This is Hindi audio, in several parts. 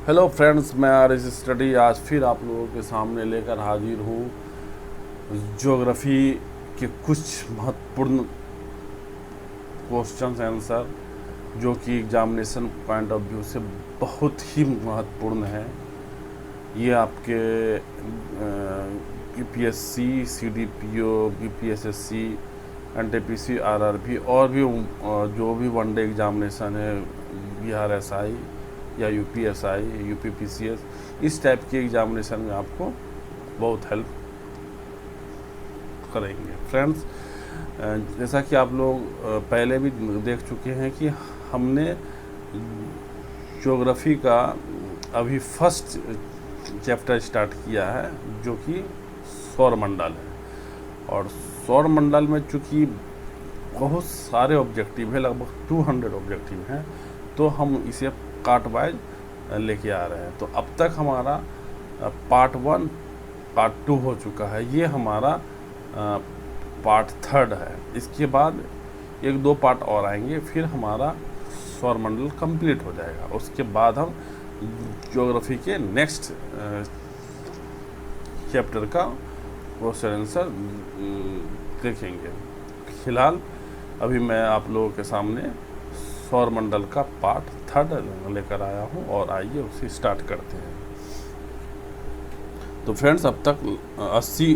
हेलो फ्रेंड्स, मैं आर एस स्टडी आज फिर आप लोगों के सामने लेकर हाजिर हूँ ज्योग्राफी के कुछ महत्वपूर्ण क्वेश्चंस आंसर जो कि एग्जामिनेशन पॉइंट ऑफ व्यू से बहुत ही महत्वपूर्ण है। ये आपके UPSC, CDPO, BPSSC, NTPC, RRB और भी जो भी वनडे एग्जामिनेशन है, बिहार एसआई या यूपीएसआई, यूपीपीसीएस, इस टाइप के एग्जामिनेशन में आपको बहुत हेल्प करेंगे। फ्रेंड्स, जैसा कि आप लोग पहले भी देख चुके हैं कि हमने ज्योग्राफी का अभी फर्स्ट चैप्टर स्टार्ट किया है जो कि सौरमंडल है। और सौरमंडल में चूँकि बहुत सारे ऑब्जेक्टिव है, लगभग 200 ऑब्जेक्टिव हैं, तो हम इसे पार्ट वाइज लेके आ रहे हैं। तो अब तक हमारा पार्ट 1, पार्ट 2 हो चुका है, ये हमारा पार्ट 3 है। इसके बाद 1-2 पार्ट और आएंगे, फिर हमारा सौरमंडल कंप्लीट हो जाएगा। उसके बाद हम ज्योग्राफी के नेक्स्ट चैप्टर का क्वेश्चन आंसर देखेंगे। फिलहाल अभी मैं आप लोगों के सामने सौरमंडल का पार्ट 3 लेकर आया हूं, और आइए उसे स्टार्ट करते हैं। तो फ्रेंड्स, अब तक 80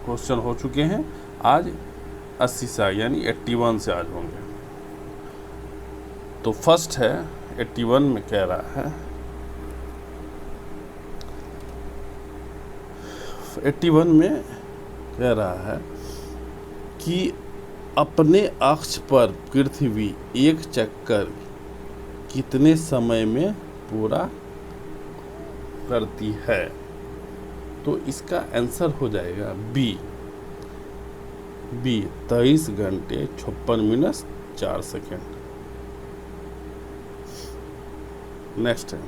क्वेश्चन हो चुके हैं। आज 80 से यानी 81 से आज होंगे। तो फर्स्ट है 81 में कह रहा है, 81 में कह रहा है कि अपने अक्ष पर पृथ्वी एक चक्कर कितने समय में पूरा करती है। तो इसका आंसर हो जाएगा बी 23 घंटे 56 मिनट 4 सेकेंड। नेक्स्ट है,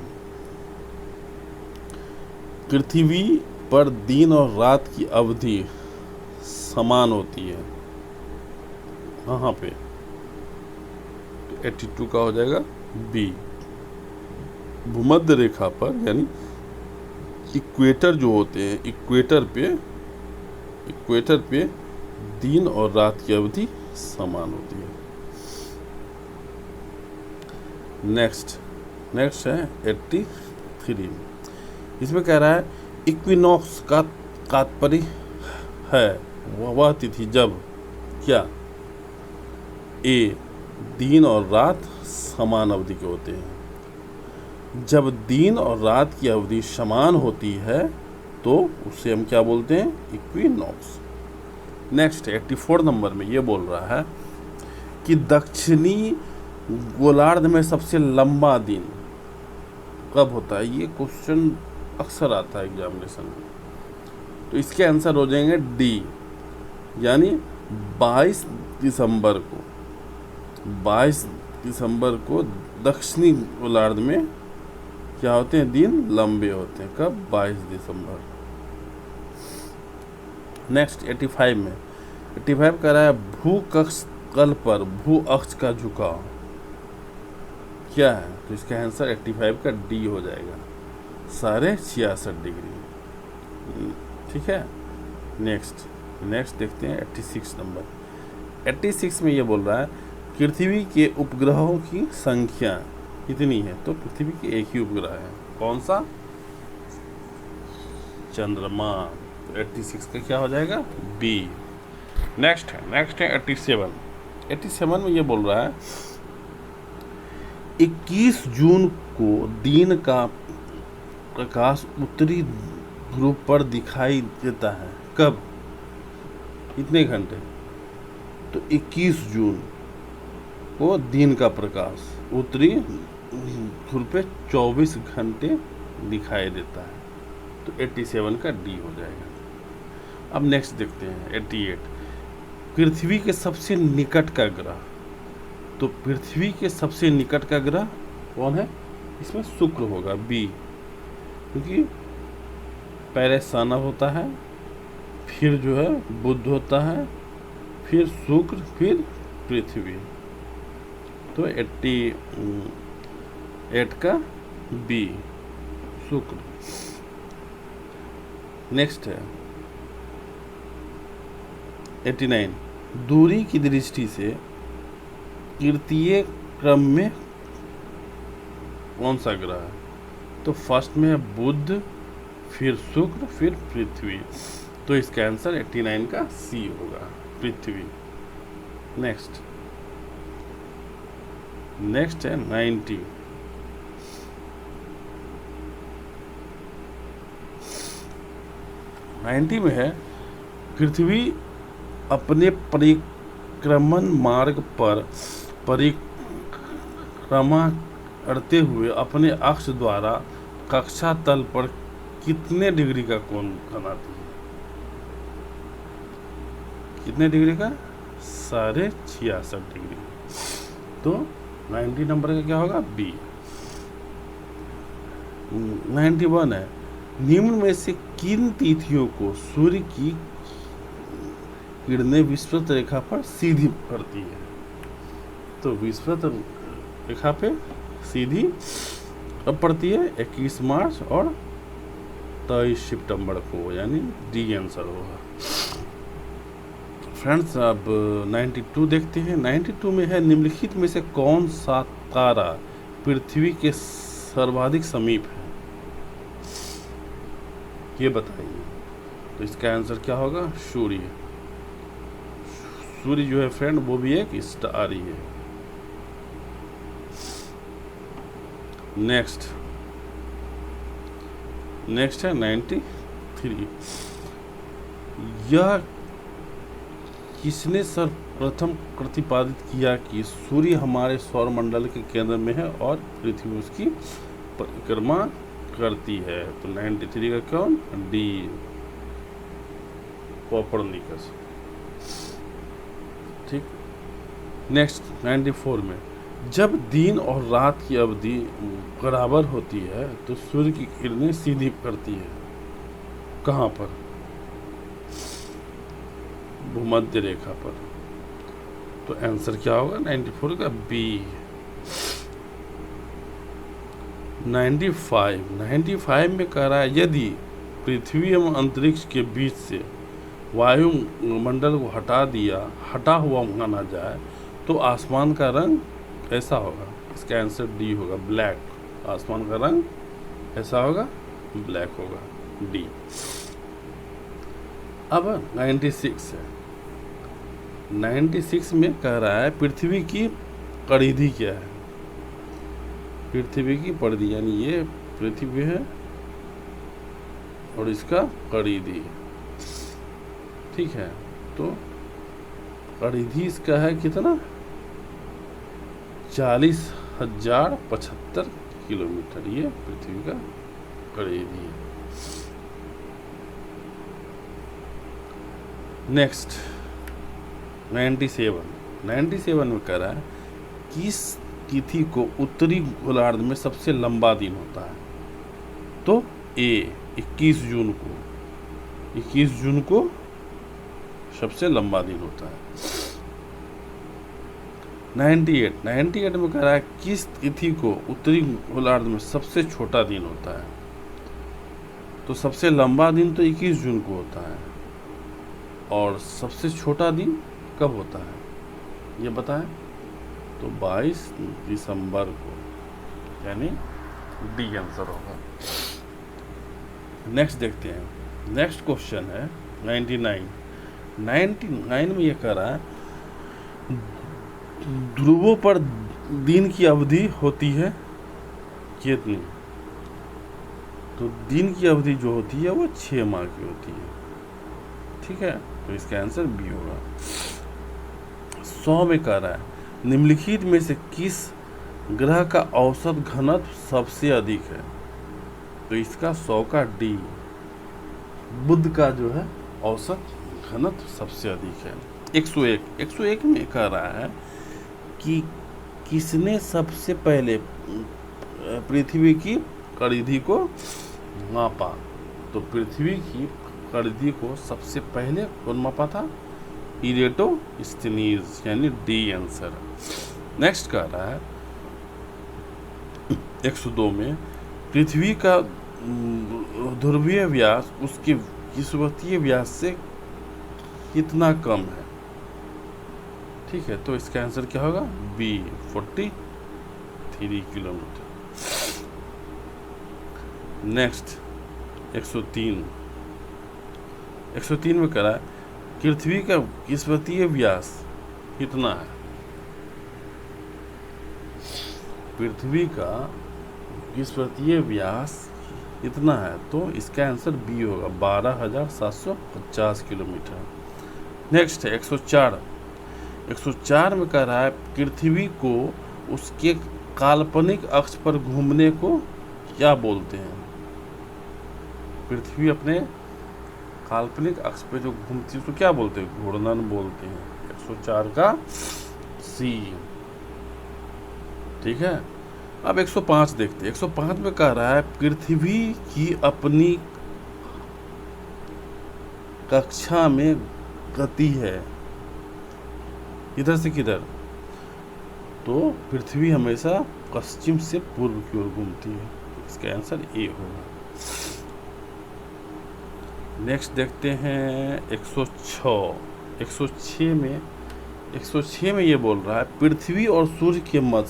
पृथ्वी पर दिन और रात की अवधि समान होती है। कहाँ पे? 82 का हो जाएगा बी। भूमध्य रेखा पर यानी इक्वेटर जो होते हैं, इक्वेटर पे दिन और रात की अवधि समान होती है। नेक्स्ट है 83। इसमें कह रहा है इक्विनॉक्स का तात्पर्य है वह तिथि जब क्या? ए, दिन और रात समान अवधि के होते हैं। जब दिन और रात की अवधि समान होती है तो उसे हम क्या बोलते हैं? इक्विनॉक्स। नेक्स्ट 84 नंबर में ये बोल रहा है कि दक्षिणी गोलार्ध में सबसे लंबा दिन कब होता है। ये क्वेश्चन अक्सर आता है एग्जामिनेशन में। तो इसके आंसर हो जाएंगे डी, यानी 22 दिसंबर को दक्षिणी गोलार्ध में क्या होते हैं? दिन लंबे होते हैं। कब? 22 दिसंबर। नेक्स्ट 85 में 85 कह रहा है भूकक्ष तल पर भू अक्ष का झुकाव क्या है। तो इसका आंसर 85 का डी हो जाएगा, 66.5 डिग्री। ठीक है। नेक्स्ट देखते हैं 86 नंबर। 86 में ये बोल रहा है पृथ्वी के उपग्रहों की संख्या कितनी है। तो पृथ्वी के एक ही उपग्रह है। कौन सा? चंद्रमा। 86 का क्या हो जाएगा? बी। नेक्स्ट है 87 में ये बोल रहा है 21 जून को दिन का प्रकाश उत्तरी ध्रुव पर दिखाई देता है। कब? कितने घंटे? तो 21 जून को दिन का प्रकाश उत्तरी ध्रुव पे 24 घंटे दिखाई देता है। तो 87 का डी हो जाएगा। अब नेक्स्ट देखते हैं 88। पृथ्वी के सबसे निकट का ग्रह। तो पृथ्वी के सबसे निकट का ग्रह कौन है? इसमें शुक्र होगा, बी, क्योंकि पहले सन होता है, फिर जो है बुध होता है, फिर शुक्र, फिर पृथ्वी। तो 88 का बी शुक्र। नेक्स्ट है 89, दूरी की दृष्टि से तृतीय क्रम में कौन सा ग्रह है? तो फर्स्ट में है बुध, फिर शुक्र, फिर पृथ्वी। तो इसका आंसर 89 का सी होगा, पृथ्वी। नेक्स्ट है 90, में है पृथ्वी अपने परिक्रमण मार्ग पर परिक्रमा करते हुए अपने अक्ष द्वारा कक्षा तल पर कितने डिग्री का कोण बनाती है? कितने डिग्री का? 66.5 डिग्री। तो 90 नंबर का क्या होगा? बी। 91 है, निम्न में से किन तिथियों को सूर्य की किरणें विषुवत रेखा पर सीधी पड़ती है? तो विषुवत रेखा पे सीधी अब पड़ती है 21 मार्च और 23 सितंबर को, यानी डी आंसर होगा। फ्रेंड्स अब 92 देखते हैं। 92 में है, निम्नलिखित में से कौन सा तारा पृथ्वी के सर्वाधिक समीप है? ये बताइए। तो इसका आंसर क्या होगा? सूर्य। सूर्य जो है फ्रेंड वो भी एक स्टार ही है। नेक्स्ट है 93, यह किसने सर्वप्रथम प्रतिपादित किया कि सूर्य हमारे सौर मंडल के केंद्र में है और पृथ्वी उसकी परिक्रमा करती है? तो 93 का कौन? D, Copernicus. ठीक। नेक्स्ट 94 में, जब दिन और रात की अवधि बराबर होती है तो सूर्य की किरणें सीधी पड़ती है कहाँ पर? भूमध्य रेखा पर। तो आंसर क्या होगा 94 का? बी। 95 में कह रहा है, यदि पृथ्वी एवं अंतरिक्ष के बीच से वायुमंडल को हटा हुआ माना जाए तो आसमान का रंग ऐसा होगा। इसका आंसर डी होगा, ब्लैक। आसमान का रंग ऐसा होगा, ब्लैक होगा, डी। अब 96 है। 96 में कह रहा है, पृथ्वी की परिधि क्या है? पृथ्वी की परिधि यानी ये पृथ्वी है और इसका परिधि, ठीक है। तो परिधि इसका है कितना? 40,075 किलोमीटर, ये पृथ्वी का परिधि है। नेक्स्ट 97 में कह रहा है, किस तिथि को उत्तरी गोलार्ध में सबसे लंबा दिन होता है? तो ए 21 जून को सबसे लंबा दिन होता है। 98 में कह रहा है, किस तिथि को उत्तरी गोलार्ध में सबसे छोटा दिन होता है? तो सबसे लंबा दिन तो 21 जून को होता है और सबसे छोटा दिन कब होता है ये बताएं? तो 22 दिसंबर को, यानी डी आंसर होगा। नेक्स्ट देखते हैं। नेक्स्ट क्वेश्चन है 99 में ये कह रहा है, ध्रुवों पर दिन की अवधि होती है कितनी? तो दिन की अवधि जो होती है वो 6 माह की होती है, ठीक है। तो इसका आंसर बी होगा। 100 में कह रहा है, निम्नलिखित में से किस ग्रह का औसत घनत्व सबसे अधिक है? तो इसका 100 का डी, बुध का जो है औसत घनत्व सबसे अधिक है। 101 में कह रहा है कि किसने सबसे पहले पृथ्वी की परिधि को मापा? तो पृथ्वी की परिधि को सबसे पहले कौन मापा था? इरेटोस्थेनीज, यानी डी आंसर। नेक्स्ट कह रहा है 102 में, पृथ्वी का ध्रुवीय व्यास उसके विषुवतीय व्यास से कितना कम है। ठीक है, तो इसका आंसर क्या होगा? B 43 kilometre. नेक्स्ट 103 में करा है पृथ्वी का विषुवतीय व्यास कितना है। पृथ्वी का विषुवतीय व्यास इतना है, तो इसका आंसर बी होगा 12,750 किलोमीटर। नेक्स्ट है 104 में कह रहा है पृथ्वी को उसके काल्पनिक अक्ष पर घूमने को क्या बोलते हैं। पृथ्वी अपने काल्पनिक अक्ष पर जो घूमती है उसको क्या बोलते हैं? घूर्णन बोलते हैं। 104 का सी। ठीक है, अब 105 देखते हैं। 105 में कह रहा है पृथ्वी की अपनी कक्षा में गति है। इधर से किधर? तो पृथ्वी हमेशा पश्चिम से पूर्व की ओर घूमती है। इसका आंसर ए होगा। नेक्स्ट देखते हैं 106 में ये बोल रहा है पृथ्वी और सूर्य के मध्य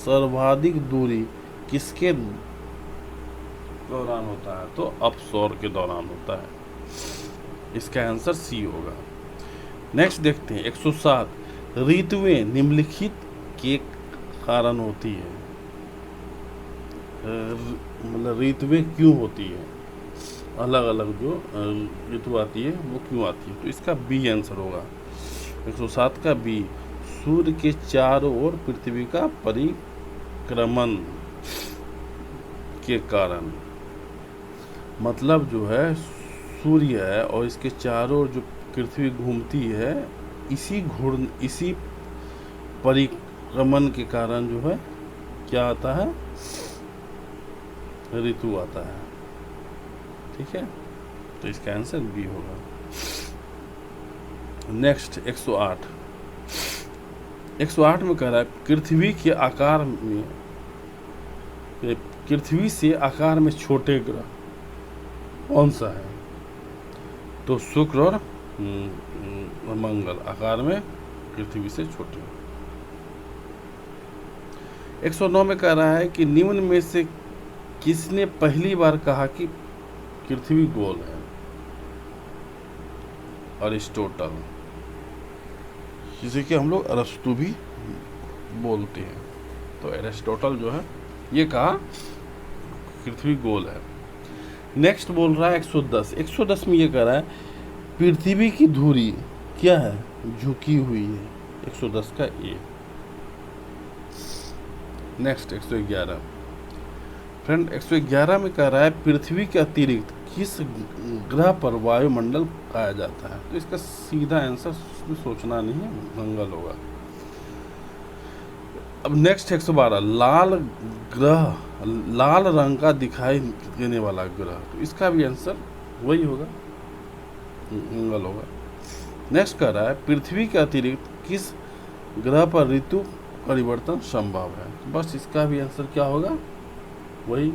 सर्वाधिक दूरी किसके दौरान होता है? तो अपसौर के दौरान होता है। इसका आंसर सी होगा। नेक्स्ट देखते हैं 107 ऋतुएं निम्नलिखित के कारण होती है। मतलब ऋतुएं क्यों होती है, अलग अलग जो ऋतु आती है वो क्यों आती है? तो इसका बी आंसर होगा। 107 का बी, सूर्य के चारों ओर पृथ्वी का परिक्रमण के कारण। मतलब जो है सूर्य है और इसके चारों ओर जो पृथ्वी घूमती है, इसी परिक्रमण के कारण जो है क्या आता है? ऋतु आता है। ठीक है, तो इसका आंसर बी होगा। नेक्स्ट 108 में कह रहा है पृथ्वी के आकार में, पृथ्वी से आकार में छोटे ग्रह कौन सा है? तो शुक्र और मंगल आकार में पृथ्वी से छोटे। 109 में कह रहा है कि निम्न में से किसने पहली बार कहा कि पृथ्वी गोल है? अरिस्टोटल, जिसे कि हम लोग अरस्तु भी बोलते हैं। तो अरिस्टोटल जो है ये कहा पृथ्वी गोल है। नेक्स्ट बोल रहा है 110 में ये कह रहा है पृथ्वी की धुरी क्या है? झुकी हुई है। 110 का ए। नेक्स्ट 111 फ्रेंड, 111 में कह रहा है पृथ्वी के अतिरिक्त किस ग्रह पर वायुमंडल पाया जाता है? तो इसका सीधा आंसर सोचना नहीं है, मंगल होगा। अब नेक्स्ट 112 लाल रंग का दिखाई देने वाला ग्रह, तो इसका भी आंसर वही होगा, मंगल होगा। नेक्स्ट कह रहा है पृथ्वी के अतिरिक्त किस ग्रह पर ऋतु परिवर्तन संभव है? तो बस इसका भी आंसर क्या होगा? वही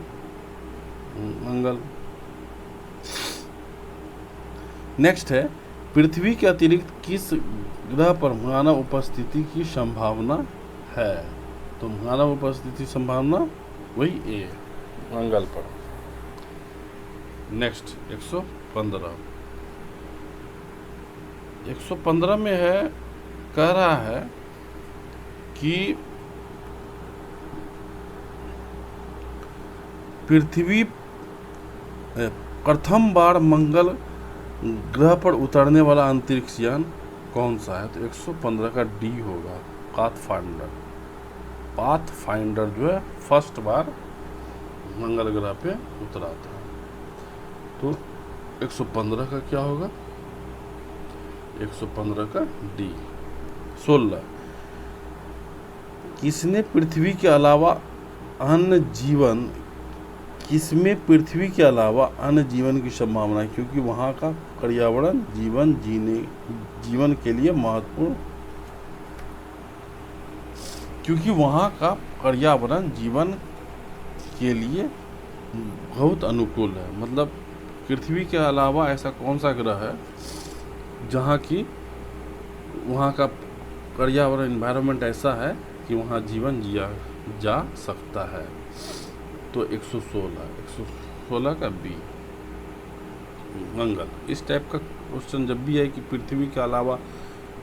मंगल। नेक्स्ट है पृथ्वी के अतिरिक्त किस ग्रह पर मानव उपस्थिति की संभावना है? तो मानव उपस्थिति संभावना वही ए, मंगल पर। नेक्स्ट 115 में है, कह रहा है कि पृथ्वी प्रथम बार मंगल ग्रह पर उतरने वाला अंतरिक्ष यान कौन सा है? तो 115 का डी होगा, पाथफाइंडर जो है फर्स्ट बार मंगल ग्रह पे उतरा था। तो 115 का क्या होगा? 115 का डी। 16 किसमें पृथ्वी के अलावा अन्य जीवन की संभावना है? क्योंकि वहाँ का पर्यावरण जीवन के लिए महत्वपूर्ण, क्योंकि वहाँ का पर्यावरण जीवन के लिए बहुत अनुकूल है। मतलब पृथ्वी के अलावा ऐसा कौन सा ग्रह है जहाँ की वहाँ का पर्यावरण एनवायरनमेंट ऐसा है कि वहाँ जीवन जिया जा सकता है। तो 116 का बी मंगल। इस टाइप का क्वेश्चन जब भी है कि पृथ्वी के अलावा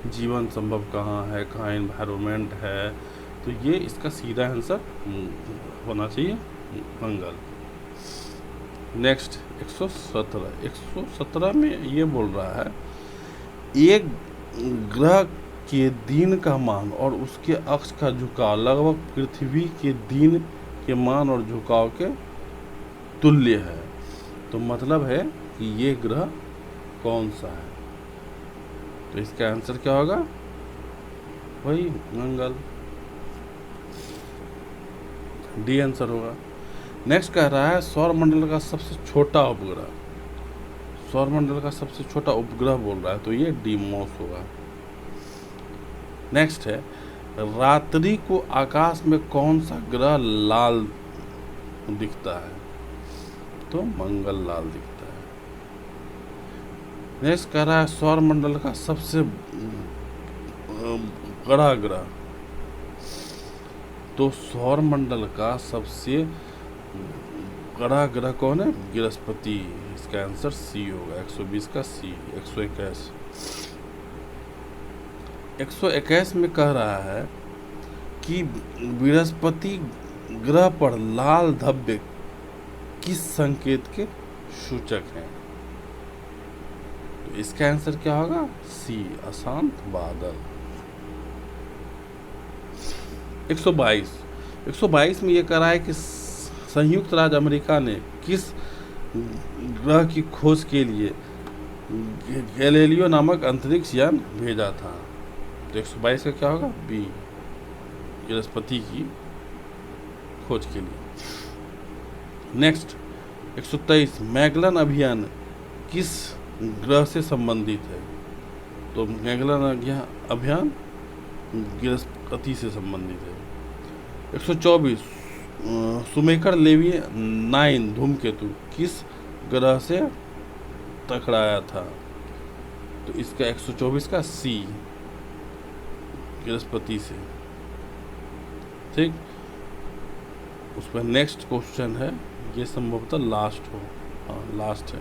जीवन संभव कहाँ है, कहाँ एनवायरनमेंट है, तो ये इसका सीधा आंसर होना चाहिए मंगल। नेक्स्ट 117 में ये बोल रहा है एक ग्रह के दिन का मान और उसके अक्ष का झुकाव लगभग पृथ्वी के दिन के मान और झुकाव के तुल्य है। तो मतलब है कि ये ग्रह कौन सा है? तो इसका आंसर क्या होगा? वही मंगल, डी आंसर होगा। नेक्स्ट कह रहा है सौरमंडल का सबसे छोटा उपग्रह, सौरमंडल का सबसे छोटा उपग्रह बोल रहा है, तो ये डीमोस होगा। नेक्स्ट है रात्रि को आकाश में कौन सा ग्रह लाल दिखता है? तो मंगल लाल दिखता है। नेक्स्ट कह रहा है सौरमंडल का सबसे बड़ा ग्रह, तो सौरमंडल का सबसे बड़ा ग्रह कौन है? बृहस्पति। इसका आंसर सी होगा, 120 का सी। 121 में कह रहा है कि बृहस्पति ग्रह पर लाल धब्बे किस संकेत के सूचक हैं? तो इसका आंसर क्या होगा? सी, अशांत बादल। 122 में ये कह रहा है कि संयुक्त राज्य अमेरिका ने किस ग्रह की खोज के लिए गैलीलियो नामक अंतरिक्ष यान भेजा था? तो 122 का क्या होगा? बी, बृहस्पति की खोज के लिए। नेक्स्ट 123 मैगलन अभियान किस ग्रह से संबंधित है? तो मैगलन अभियान बृहस्पति से संबंधित है। 124 सुमेकर लेवी 9 धूमकेतु किस ग्रह से टकराया था? तो इसका 124 का सी, बृहस्पति से। ठीक, उस पर नेक्स्ट क्वेश्चन है, ये संभवतः लास्ट हो, हाँ लास्ट है।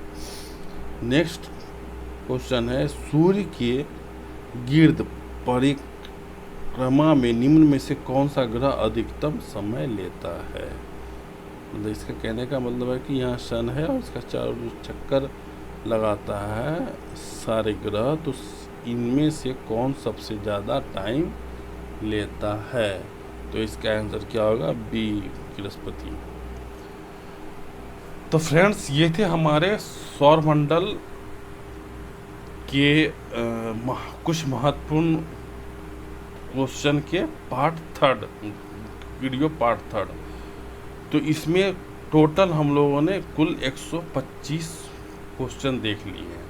नेक्स्ट क्वेश्चन है सूर्य के गिर्द परिक्रमा में निम्न में से कौन सा ग्रह अधिकतम समय लेता है? मतलब इसका कहने का मतलब है कि यहाँ सन है और इसका चारों चक्कर लगाता है सारे ग्रह, तो इनमें से कौन सबसे ज़्यादा टाइम लेता है? तो इसका आंसर क्या होगा? बी, बृहस्पति। तो फ्रेंड्स ये थे हमारे सौरमंडल के कुछ महत्वपूर्ण क्वेश्चन के पार्ट 3, वीडियो पार्ट 3। तो इसमें टोटल हम लोगों ने कुल 125 क्वेश्चन देख लिए हैं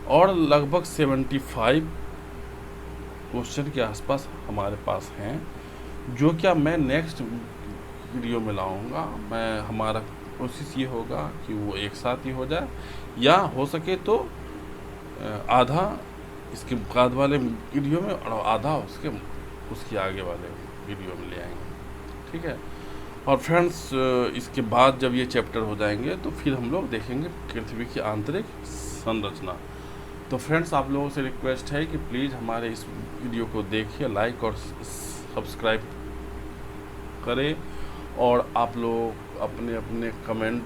और लगभग 75 क्वेश्चन के आसपास हमारे पास हैं, जो क्या मैं नेक्स्ट वीडियो में लाऊंगा। हमारा कोशिश ये होगा कि वो एक साथ ही हो जाए, या हो सके तो आधा इसके बाद वाले वीडियो में और आधा उसके आगे वाले वीडियो में ले आएंगे। ठीक है। और फ्रेंड्स इसके बाद जब ये चैप्टर हो जाएंगे तो फिर हम लोग देखेंगे पृथ्वी की आंतरिक संरचना। तो फ्रेंड्स आप लोगों से रिक्वेस्ट है कि प्लीज़ हमारे इस वीडियो को देखिए, लाइक और सब्सक्राइब करें, और आप लोग अपने अपने कमेंट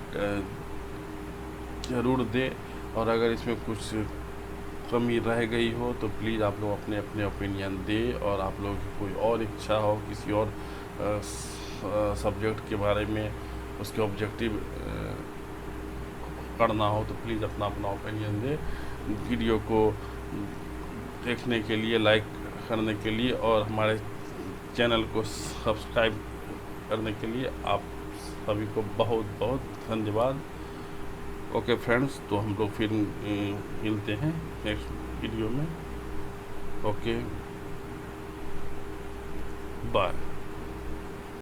ज़रूर दें, और अगर इसमें कुछ कमी रह गई हो तो प्लीज़ आप लोग अपने अपने ओपिनियन दें, और आप लोगों की कोई और इच्छा हो किसी और सब्जेक्ट के बारे में उसके ऑब्जेक्टिव करना हो तो प्लीज़ अपना अपना ओपिनियन दें। वीडियो को देखने के लिए, लाइक करने के लिए और हमारे चैनल को सब्सक्राइब करने के लिए आप सभी को बहुत बहुत धन्यवाद। ओके फ्रेंड्स, तो हम लोग फिर मिलते हैं नेक्स्ट वीडियो में। Okay, bye.